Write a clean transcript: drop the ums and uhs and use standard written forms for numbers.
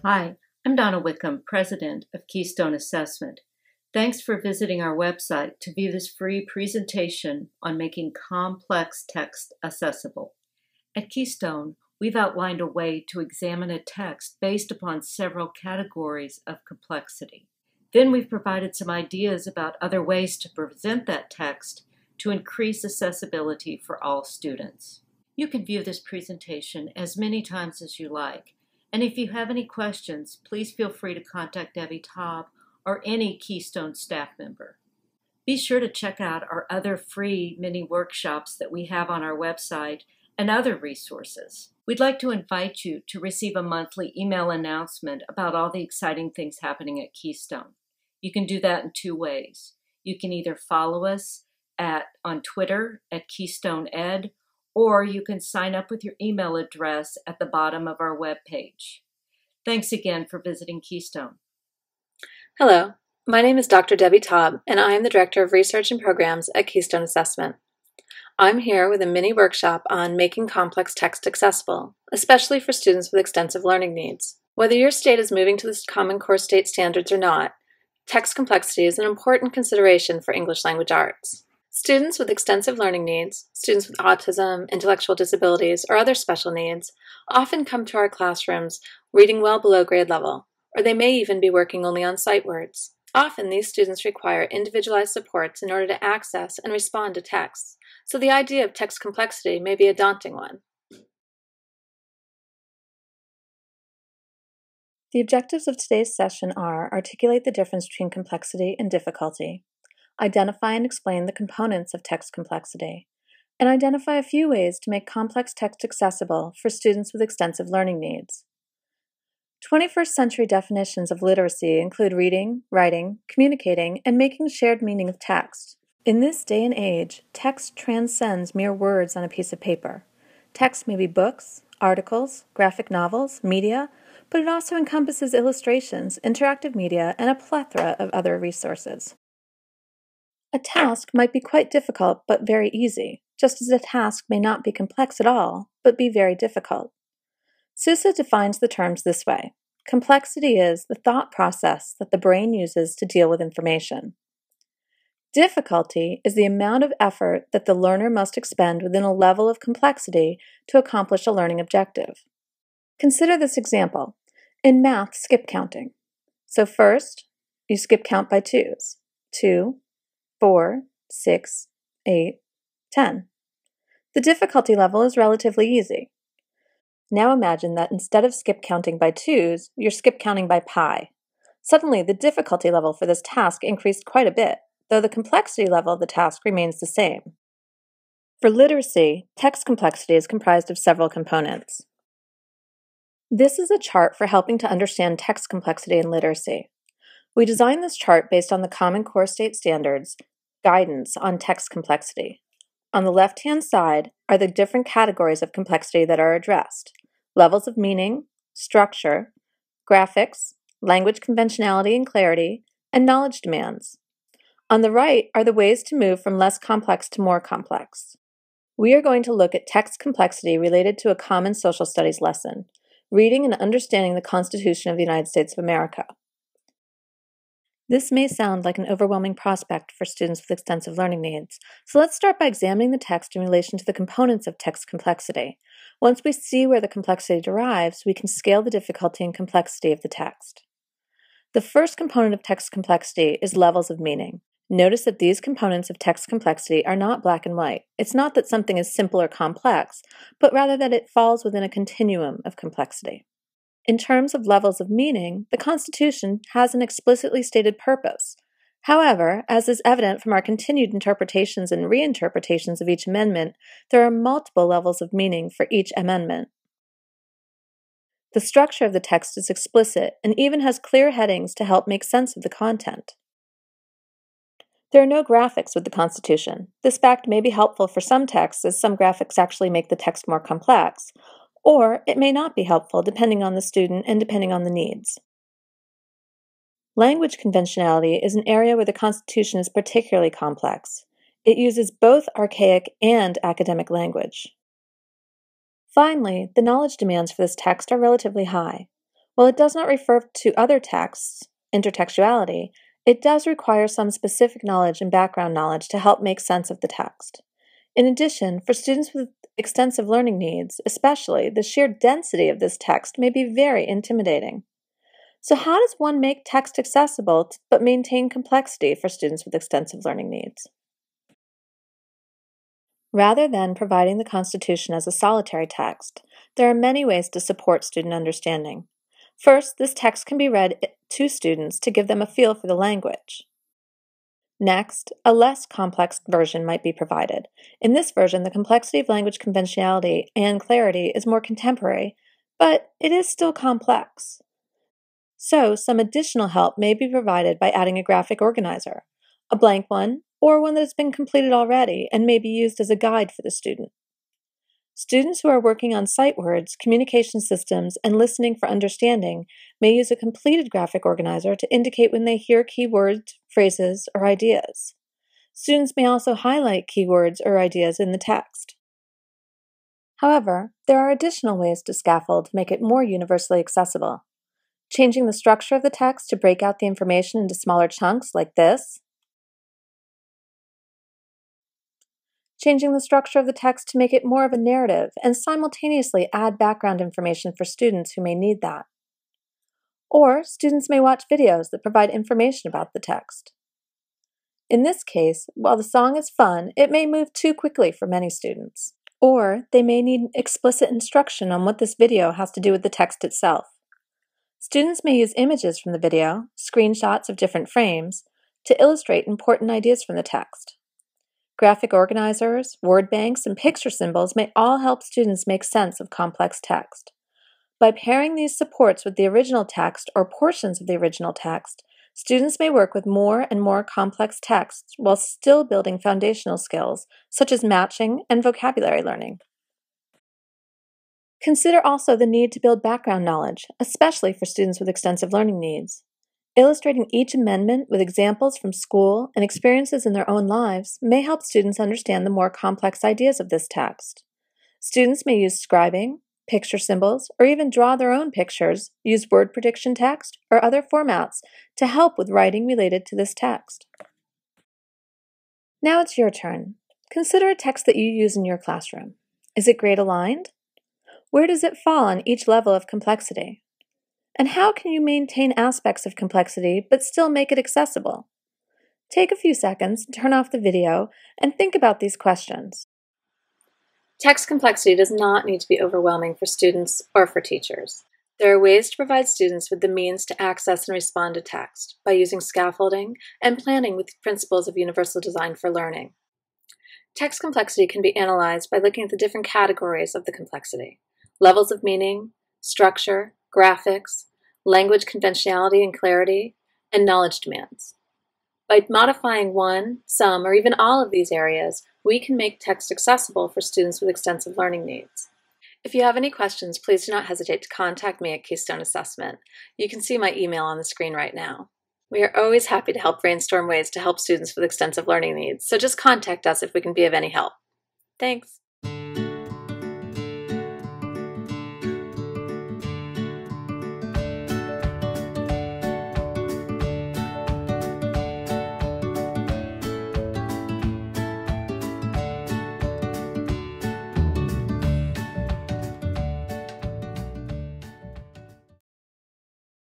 Hi, I'm Donna Wickham, President of Keystone Assessment. Thanks for visiting our website to view this free presentation on making complex text accessible. At Keystone, we've outlined a way to examine a text based upon several categories of complexity. Then we've provided some ideas about other ways to present that text to increase accessibility for all students. You can view this presentation as many times as you like. And if you have any questions, please feel free to contact Debbie Taub or any Keystone staff member. Be sure to check out our other free mini workshops that we have on our website and other resources. We'd like to invite you to receive a monthly email announcement about all the exciting things happening at Keystone. You can do that in two ways. You can either follow us on Twitter at Keystone Ed, or you can sign up with your email address at the bottom of our webpage. Thanks again for visiting Keystone. Hello, my name is Dr. Debbie Taub, and I am the Director of Research and Programs at Keystone Assessment. I'm here with a mini workshop on making complex text accessible, especially for students with extensive learning needs. Whether your state is moving to the Common Core State standards or not, text complexity is an important consideration for English language arts. Students with extensive learning needs, students with autism, intellectual disabilities, or other special needs often come to our classrooms reading well below grade level, or they may even be working only on sight words. Often these students require individualized supports in order to access and respond to texts, so the idea of text complexity may be a daunting one. The objectives of today's session are: articulate the difference between complexity and difficulty, identify and explain the components of text complexity, and identify a few ways to make complex text accessible for students with extensive learning needs. 21st century definitions of literacy include reading, writing, communicating, and making shared meaning of text. In this day and age, text transcends mere words on a piece of paper. Text may be books, articles, graphic novels, media, but it also encompasses illustrations, interactive media, and a plethora of other resources. A task might be quite difficult but very easy, just as a task may not be complex at all, but be very difficult. Sousa defines the terms this way: complexity is the thought process that the brain uses to deal with information. Difficulty is the amount of effort that the learner must expend within a level of complexity to accomplish a learning objective. Consider this example. In math, skip counting. So first, you skip count by twos. 2, 4, 6, 8, 10. The difficulty level is relatively easy. Now imagine that instead of skip counting by twos, you're skip counting by pi. Suddenly, the difficulty level for this task increased quite a bit, though the complexity level of the task remains the same. For literacy, text complexity is comprised of several components. This is a chart for helping to understand text complexity in literacy. We designed this chart based on the Common Core State Standards guidance on text complexity. On the left-hand side are the different categories of complexity that are addressed: levels of meaning, structure, graphics, language conventionality and clarity, and knowledge demands. On the right are the ways to move from less complex to more complex. We are going to look at text complexity related to a common social studies lesson, reading and understanding the Constitution of the United States of America. This may sound like an overwhelming prospect for students with extensive learning needs, so let's start by examining the text in relation to the components of text complexity. Once we see where the complexity derives, we can scale the difficulty and complexity of the text. The first component of text complexity is levels of meaning. Notice that these components of text complexity are not black and white. It's not that something is simple or complex, but rather that it falls within a continuum of complexity. In terms of levels of meaning, the Constitution has an explicitly stated purpose. However, as is evident from our continued interpretations and reinterpretations of each amendment, there are multiple levels of meaning for each amendment. The structure of the text is explicit and even has clear headings to help make sense of the content. There are no graphics with the Constitution. This fact may be helpful for some texts, as some graphics actually make the text more complex, or it may not be helpful depending on the student and depending on the needs. Language conventionality is an area where the Constitution is particularly complex. It uses both archaic and academic language. Finally, the knowledge demands for this text are relatively high. While it does not refer to other texts, intertextuality, it does require some specific knowledge and background knowledge to help make sense of the text. In addition, for students with extensive learning needs, especially, the sheer density of this text may be very intimidating. So how does one make text accessible but maintain complexity for students with extensive learning needs? Rather than providing the Constitution as a solitary text, there are many ways to support student understanding. First, this text can be read to students to give them a feel for the language. Next, a less complex version might be provided. In this version, the complexity of language conventionality and clarity is more contemporary, but it is still complex. So, some additional help may be provided by adding a graphic organizer, a blank one, or one that has been completed already and may be used as a guide for the student. Students who are working on sight words, communication systems, and listening for understanding may use a completed graphic organizer to indicate when they hear keywords, phrases, or ideas. Students may also highlight keywords or ideas in the text. However, there are additional ways to scaffold to make it more universally accessible. Changing the structure of the text to break out the information into smaller chunks like this. Changing the structure of the text to make it more of a narrative and simultaneously add background information for students who may need that. Or students may watch videos that provide information about the text. In this case, while the song is fun, it may move too quickly for many students. Or they may need explicit instruction on what this video has to do with the text itself. Students may use images from the video, screenshots of different frames, to illustrate important ideas from the text. Graphic organizers, word banks, and picture symbols may all help students make sense of complex text. By pairing these supports with the original text or portions of the original text, students may work with more and more complex texts while still building foundational skills, such as matching and vocabulary learning. Consider also the need to build background knowledge, especially for students with extensive learning needs. Illustrating each amendment with examples from school and experiences in their own lives may help students understand the more complex ideas of this text. Students may use scribing, picture symbols, or even draw their own pictures, use word prediction text, or other formats to help with writing related to this text. Now it's your turn. Consider a text that you use in your classroom. Is it grade aligned? Where does it fall on each level of complexity? And how can you maintain aspects of complexity but still make it accessible? Take a few seconds, turn off the video, and think about these questions. Text complexity does not need to be overwhelming for students or for teachers. There are ways to provide students with the means to access and respond to text by using scaffolding and planning with principles of universal design for learning. Text complexity can be analyzed by looking at the different categories of the complexity: levels of meaning, structure, graphics, language conventionality and clarity, and knowledge demands. By modifying one, some, or even all of these areas, we can make text accessible for students with extensive learning needs. If you have any questions, please do not hesitate to contact me at Keystone Assessment. You can see my email on the screen right now. We are always happy to help brainstorm ways to help students with extensive learning needs, so just contact us if we can be of any help. Thanks.